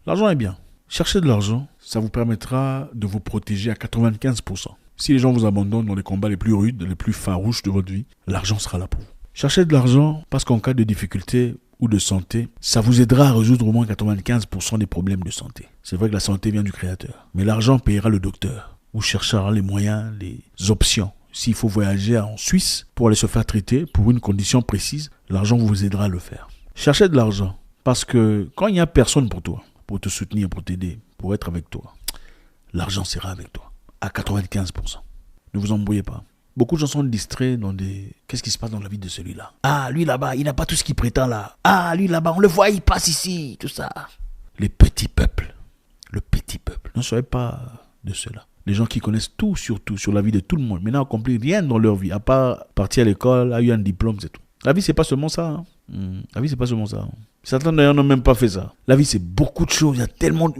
L'argent est bien. Cherchez de l'argent, ça vous permettra de vous protéger à 95%. Si les gens vous abandonnent dans les combats les plus rudes, les plus farouches de votre vie, l'argent sera là pour vous. Cherchez de l'argent parce qu'en cas de difficulté ou de santé, ça vous aidera à résoudre au moins 95% des problèmes de santé. C'est vrai que la santé vient du Créateur, mais l'argent payera le docteur. Vous chercherez les moyens, les options. S'il faut voyager en Suisse pour aller se faire traiter pour une condition précise, l'argent vous aidera à le faire. Cherchez de l'argent parce que quand il n'y a personne pour toi, pour te soutenir, pour t'aider, pour être avec toi, l'argent sera avec toi à 95%. Ne vous embrouillez pas. Beaucoup de gens sont distraits dans des... Qu'est-ce qui se passe dans la vie de celui-là? Ah, lui là-bas, il n'a pas tout ce qu'il prétend là. Ah, lui là-bas, on le voit, il passe ici, tout ça. Les petits peuples. Le petit peuple. Ne soyez pas de ceux-là. Les gens qui connaissent tout sur la vie de tout le monde, mais n'ont accompli rien dans leur vie, à part partir à l'école, a eu un diplôme, c'est tout. La vie, c'est pas seulement ça. Hein. La vie, c'est pas seulement ça. Hein. Certains d'ailleurs n'ont même pas fait ça. La vie, c'est beaucoup de choses. Il y a tellement...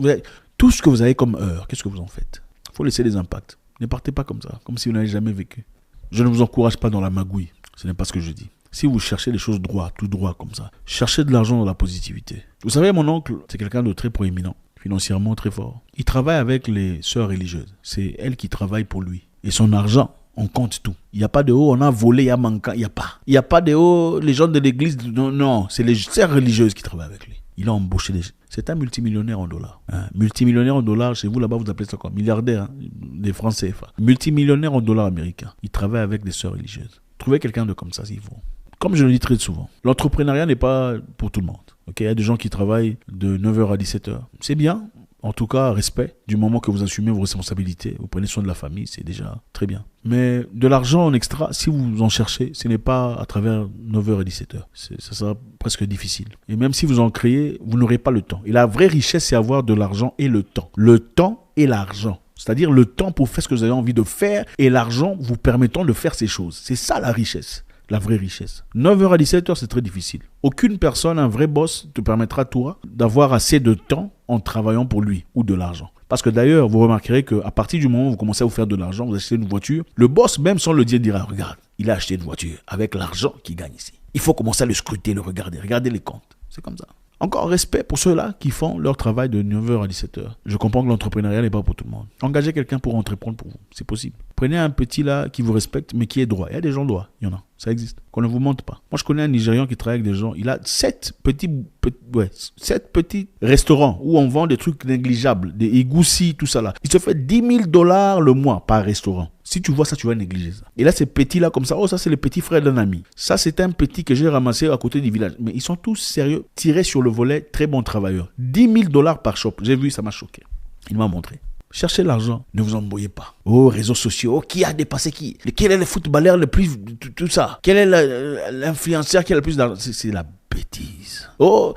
Tout ce que vous avez comme heure, qu'est-ce que vous en faites? Il faut laisser des impacts. Ne partez pas comme ça, comme si vous n'avez jamais vécu. Je ne vous encourage pas dans la magouille. Ce n'est pas ce que je dis. Si vous cherchez les choses droit, tout droit comme ça, cherchez de l'argent dans la positivité. Vous savez, mon oncle, c'est quelqu'un de très proéminent, financièrement très fort. Il travaille avec les sœurs religieuses. C'est elles qui travaillent pour lui. Et son argent, on compte tout. Il n'y a pas de haut, on a volé, il y a manquant, il n'y a pas. Il n'y a pas de haut, les gens de l'église, non, c'est les sœurs religieuses qui travaillent avec lui. Il a embauché des... C'est un multimillionnaire en dollars. Multimillionnaire en dollars, chez vous là-bas, vous appelez ça quoi? Milliardaire, hein, des francs CFA. Multimillionnaire en dollars américains. Il travaille avec des sœurs religieuses. Trouvez quelqu'un de comme ça s'il faut. Comme je le dis très souvent, l'entrepreneuriat n'est pas pour tout le monde. Okay? Il y a des gens qui travaillent de 9h à 17h. C'est bien. En tout cas, respect. Du moment que vous assumez vos responsabilités, vous prenez soin de la famille, c'est déjà très bien. Mais de l'argent en extra, si vous en cherchez, ce n'est pas à travers 9h et 17h. Ça sera presque difficile. Et même si vous en créez, vous n'aurez pas le temps. Et la vraie richesse, c'est avoir de l'argent et le temps. Le temps et l'argent. C'est-à-dire le temps pour faire ce que vous avez envie de faire et l'argent vous permettant de faire ces choses. C'est ça la richesse. La vraie richesse. 9h à 17h, c'est très difficile. Aucune personne, un vrai boss, te permettra, toi, d'avoir assez de temps en travaillant pour lui ou de l'argent. Parce que d'ailleurs, vous remarquerez qu'à partir du moment où vous commencez à vous faire de l'argent, vous achetez une voiture, le boss, même sans le dire, dira, regarde, il a acheté une voiture avec l'argent qu'il gagne ici. Il faut commencer à le scruter, le regarder, regarder les comptes. C'est comme ça. Encore respect pour ceux-là qui font leur travail de 9h à 17h. Je comprends que l'entrepreneuriat n'est pas pour tout le monde. Engagez quelqu'un pour entreprendre pour vous. C'est possible. Prenez un petit là qui vous respecte mais qui est droit. Il y a des gens droits. Il y en a. Ça existe. Qu'on ne vous mente pas. Moi, je connais un Nigérian qui travaille avec des gens. Il a 7 petits restaurants où on vend des trucs négligeables. Des égoussis, tout ça là. Il se fait $10,000 le mois par restaurant. Si tu vois ça, tu vas négliger ça. Et là, ces petits-là, comme ça, oh, ça, c'est le petit frère d'un ami. Ça, c'est un petit que j'ai ramassé à côté du village. Mais ils sont tous sérieux, tirés sur le volet, très bons travailleurs. $10,000 par shop. J'ai vu, ça m'a choqué. Il m'a montré. Cherchez l'argent, ne vous embrouillez pas. Oh, réseaux sociaux, oh, qui a dépassé qui? Quel est le footballeur le plus... Tout ça. Quel est l'influenceur qui a le plus d'argent? C'est la bêtise. Oh,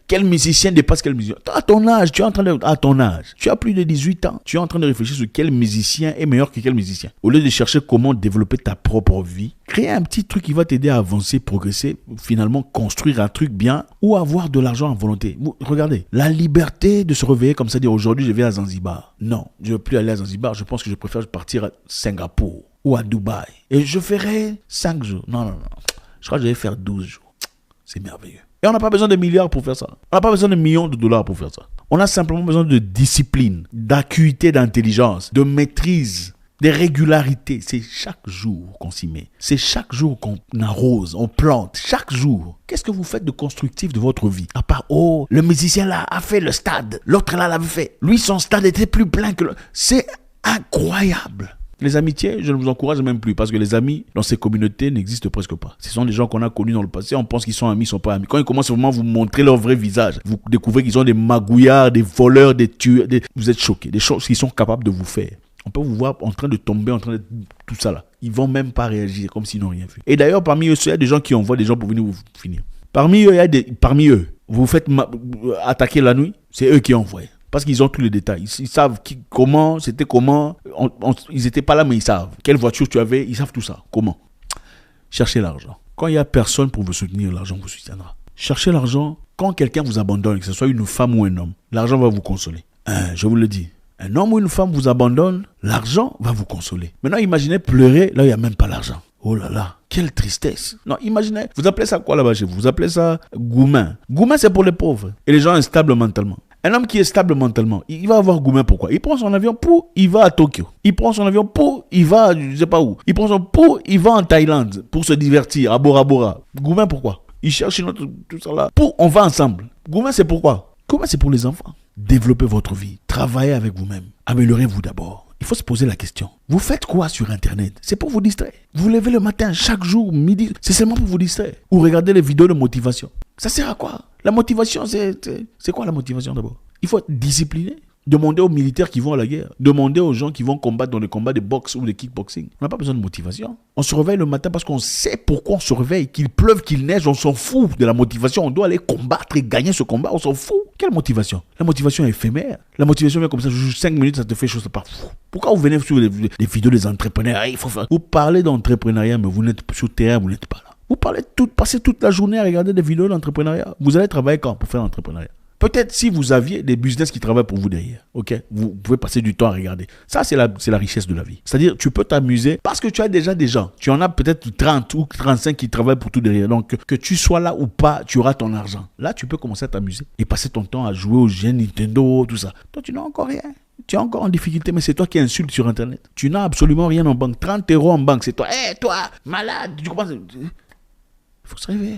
quel musicien dépasse quel musicien? À ton âge, tu as plus de 18 ans. Tu es en train de réfléchir sur quel musicien est meilleur que quel musicien. Au lieu de chercher comment développer ta propre vie, créer un petit truc qui va t'aider à avancer, progresser, finalement construire un truc bien ou avoir de l'argent à volonté. Regardez, la liberté de se réveiller comme ça, dire aujourd'hui je vais à Zanzibar. Non, je ne veux plus aller à Zanzibar. Je pense que je préfère partir à Singapour ou à Dubaï. Et je ferai 5 jours. Non. Je crois que je vais faire 12 jours. C'est merveilleux. Et on n'a pas besoin de milliards pour faire ça. On n'a pas besoin de millions de dollars pour faire ça. On a simplement besoin de discipline, d'acuité, d'intelligence, de maîtrise, de régularité. C'est chaque jour qu'on s'y met. C'est chaque jour qu'on arrose, on plante. Chaque jour. Qu'est-ce que vous faites de constructif de votre vie? À part, oh, le musicien là a fait le stade. L'autre là l'avait fait. Lui, son stade était plus plein que le... C'est incroyable. Les amitiés, je ne vous encourage même plus parce que les amis dans ces communautés n'existent presque pas. Ce sont des gens qu'on a connus dans le passé, on pense qu'ils sont amis, ils ne sont pas amis. Quand ils commencent vraiment à vous montrer leur vrai visage, vous découvrez qu'ils sont des magouillards, des voleurs, des tueurs, vous êtes choqués, des choses qu'ils sont capables de vous faire. On peut vous voir en train de tomber, en train de tout ça là. Ils ne vont même pas réagir comme s'ils n'ont rien fait. Et d'ailleurs, parmi eux, il y a des gens qui envoient des gens pour venir vous finir. Parmi eux, vous vous faites attaquer la nuit, c'est eux qui envoient. Parce qu'ils ont tous les détails. Ils savent comment, c'était comment. Ils n'étaient pas là, mais ils savent. Quelle voiture tu avais, ils savent tout ça. Comment? Cherchez l'argent. Quand il n'y a personne pour vous soutenir, l'argent vous soutiendra. Cherchez l'argent. Quand quelqu'un vous abandonne, que ce soit une femme ou un homme, l'argent va vous consoler. Je vous le dis. Un homme ou une femme vous abandonne, l'argent va vous consoler. Maintenant, imaginez pleurer, là, il n'y a même pas l'argent. Oh là là, quelle tristesse. Non, imaginez, vous appelez ça quoi là-bas chez vous? Vous appelez ça Goumen. Goumen, c'est pour les pauvres et les gens instables mentalement. Un homme qui est stable mentalement, il va avoir Goumen pourquoi? Il prend son avion pour, il va à Tokyo. Il prend son avion pour, il va, je sais pas où. Il prend son pour, il va en Thaïlande pour se divertir, à Bora Bora. Goumen pourquoi? Il cherche notre, tout ça là. Pour, on va ensemble. Goumen c'est pourquoi? Goumen c'est pour les enfants. Développez votre vie, travaillez avec vous-même, améliorez-vous d'abord. Il faut se poser la question. Vous faites quoi sur Internet? C'est pour vous distraire. Vous vous levez le matin, chaque jour, midi, c'est seulement pour vous distraire. Ou regardez les vidéos de motivation. Ça sert à quoi? La motivation, c'est quoi la motivation d'abord? Il faut être discipliné. Demandez aux militaires qui vont à la guerre. Demandez aux gens qui vont combattre dans les combats de boxe ou de kickboxing. On n'a pas besoin de motivation. On se réveille le matin parce qu'on sait pourquoi on se réveille. Qu'il pleuve, qu'il neige, on s'en fout de la motivation. On doit aller combattre et gagner ce combat. On s'en fout. Quelle motivation? La motivation est éphémère. La motivation vient comme ça. 5 minutes, ça te fait chose par fou. Pourquoi vous venez sur les vidéos des entrepreneurs? Il faut faire... Vous parlez d'entrepreneuriat, mais vous n'êtes sur le terrain, vous n'êtes pas là. Vous passez toute la journée à regarder des vidéos d'entrepreneuriat. Vous allez travailler quand pour faire l'entrepreneuriat? Peut-être si vous aviez des business qui travaillent pour vous derrière, ok, vous pouvez passer du temps à regarder. Ça, c'est la richesse de la vie. C'est-à-dire, tu peux t'amuser parce que tu as déjà des gens. Tu en as peut-être 30 ou 35 qui travaillent pour tout derrière. Donc, que tu sois là ou pas, tu auras ton argent. Là, tu peux commencer à t'amuser et passer ton temps à jouer aux jeux Nintendo, tout ça. Toi, tu n'as encore rien. Tu es encore en difficulté, mais c'est toi qui insultes sur Internet. Tu n'as absolument rien en banque. 30 € en banque, c'est toi. Hé, toi, malade, tu commences... Il faut se réveiller.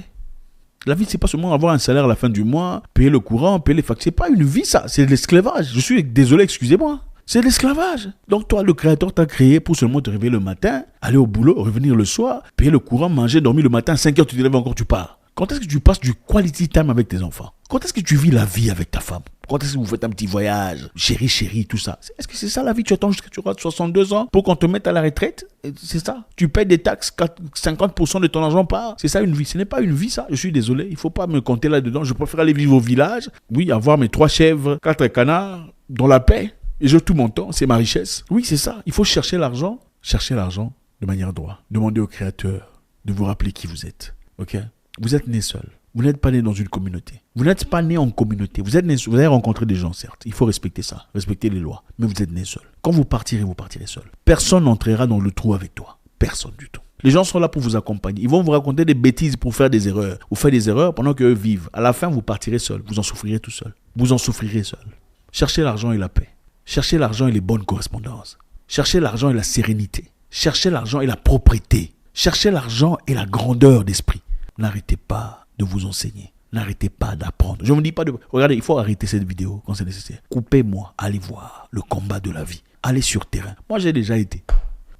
La vie, c'est pas seulement avoir un salaire à la fin du mois, payer le courant, payer les factures. C'est pas une vie, ça. C'est de l'esclavage. Je suis désolé, excusez-moi. C'est de l'esclavage. Donc toi, le créateur t'a créé pour seulement te réveiller le matin, aller au boulot, revenir le soir, payer le courant, manger, dormir le matin, 5 heures, tu te lèves encore, tu pars. Quand est-ce que tu passes du quality time avec tes enfants? Quand est-ce que tu vis la vie avec ta femme? Quand est-ce que vous faites un petit voyage? Chérie, tout ça. Est-ce que c'est ça la vie? Tu attends jusqu'à ce que tu auras 62 ans pour qu'on te mette à la retraite? C'est ça. Tu payes des taxes, 50% de ton argent part. C'est ça une vie. Ce n'est pas une vie, ça. Je suis désolé. Il ne faut pas me compter là-dedans. Je préfère aller vivre au village. Oui, avoir mes 3 chèvres, 4 canards, dans la paix. Et je tout mon temps. C'est ma richesse. Oui, c'est ça. Il faut chercher l'argent. Chercher l'argent de manière droite. Demandez au Créateur de vous rappeler qui vous êtes. Ok? Vous êtes né seul. Vous n'êtes pas né dans une communauté. Vous n'êtes pas né en communauté. Vous avez rencontré des gens, certes. Il faut respecter ça. Respecter les lois. Mais vous êtes né seul. Quand vous partirez seul. Personne n'entrera dans le trou avec toi. Personne du tout. Les gens sont là pour vous accompagner. Ils vont vous raconter des bêtises pour faire des erreurs. Vous faites des erreurs pendant qu'eux vivent. À la fin, vous partirez seul. Vous en souffrirez tout seul. Vous en souffrirez seul. Cherchez l'argent et la paix. Cherchez l'argent et les bonnes correspondances. Cherchez l'argent et la sérénité. Cherchez l'argent et la propreté. Cherchez l'argent et la grandeur d'esprit. N'arrêtez pas de vous enseigner. N'arrêtez pas d'apprendre. Je ne vous dis pas de... Regardez, il faut arrêter cette vidéo quand c'est nécessaire. Coupez-moi, allez voir le combat de la vie. Allez sur terrain. Moi, j'ai déjà été.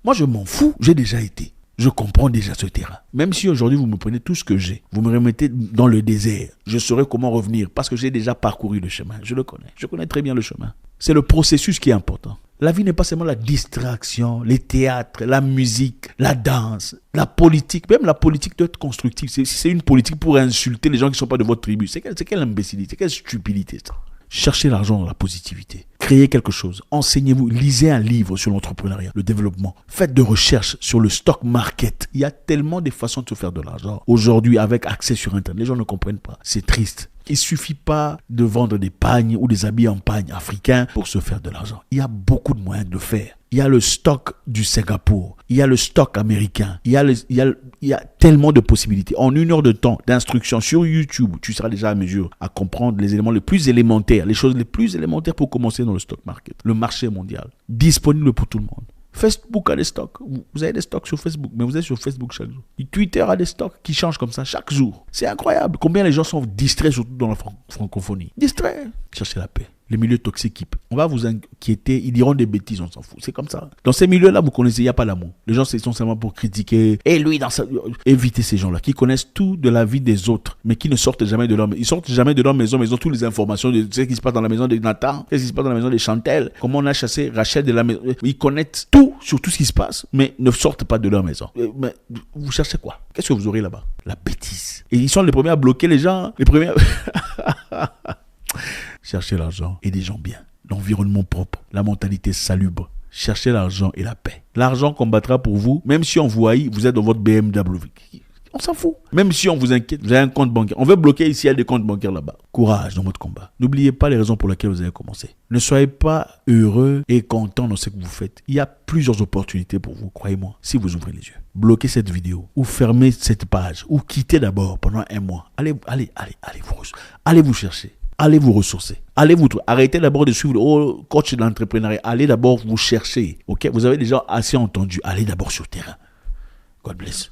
Moi, je m'en fous, j'ai déjà été. Je comprends déjà ce terrain. Même si aujourd'hui, vous me prenez tout ce que j'ai, vous me remettez dans le désert, je saurai comment revenir parce que j'ai déjà parcouru le chemin. Je le connais. Je connais très bien le chemin. C'est le processus qui est important. La vie n'est pas seulement la distraction, les théâtres, la musique, la danse, la politique. Même la politique doit être constructive. Si c'est une politique pour insulter les gens qui ne sont pas de votre tribu, c'est quelle imbécilité, quelle stupidité ça. Cherchez l'argent dans la positivité. Créez quelque chose. Enseignez-vous. Lisez un livre sur l'entrepreneuriat, le développement. Faites de recherches sur le stock market. Il y a tellement de façons de se faire de l'argent. Aujourd'hui, avec accès sur Internet, les gens ne comprennent pas. C'est triste. Il ne suffit pas de vendre des pagnes ou des habits en pagne africains pour se faire de l'argent. Il y a beaucoup de moyens de le faire. Il y a le stock du Singapour. Il y a le stock américain. Il y a tellement de possibilités. En 1 heure de temps d'instruction sur YouTube, tu seras déjà à mesure à comprendre les éléments les plus élémentaires, les choses les plus élémentaires pour commencer dans le stock market. Le marché mondial. Disponible pour tout le monde. Facebook a des stocks. Vous avez des stocks sur Facebook, mais vous êtes sur Facebook chaque jour. Et Twitter a des stocks qui changent comme ça chaque jour. C'est incroyable. Combien les gens sont distraits, surtout dans la francophonie. Distraits. Cherchez la paix. Les milieux toxiques, on va vous inquiéter, ils diront des bêtises, on s'en fout. C'est comme ça. Dans ces milieux-là, vous connaissez, il n'y a pas d'amour. Les gens, sont seulement pour critiquer. Et lui, évitez ces gens-là qui connaissent tout de la vie des autres, mais qui ne sortent jamais de leur maison. Ils sortent jamais de leur maison, mais ils ont toutes les informations de ce qui se passe dans la maison de Nathan, ce qui se passe dans la maison de Chantel, comment on a chassé Rachel de la maison. Ils connaissent tout sur tout ce qui se passe, mais ne sortent pas de leur maison. Mais vous cherchez quoi? Qu'est-ce que vous aurez là-bas? La bêtise. Et ils sont les premiers à bloquer les gens, les premiers à... Cherchez l'argent et des gens bien. L'environnement propre, la mentalité salubre. Cherchez l'argent et la paix. L'argent combattra pour vous, même si on vous haït, vous êtes dans votre BMW. On s'en fout. Même si on vous inquiète, vous avez un compte bancaire. On veut bloquer ici, il y a des comptes bancaires là-bas. Courage dans votre combat. N'oubliez pas les raisons pour lesquelles vous avez commencé. Ne soyez pas heureux et content dans ce que vous faites. Il y a plusieurs opportunités pour vous, croyez-moi, si vous ouvrez les yeux. Bloquez cette vidéo ou fermez cette page ou quittez d'abord pendant un mois. Allez vous chercher. Allez vous ressourcer. Arrêtez d'abord de suivre le coach de l'entrepreneuriat. Allez d'abord vous chercher. Ok, vous avez déjà assez entendu. Allez d'abord sur le terrain. God bless.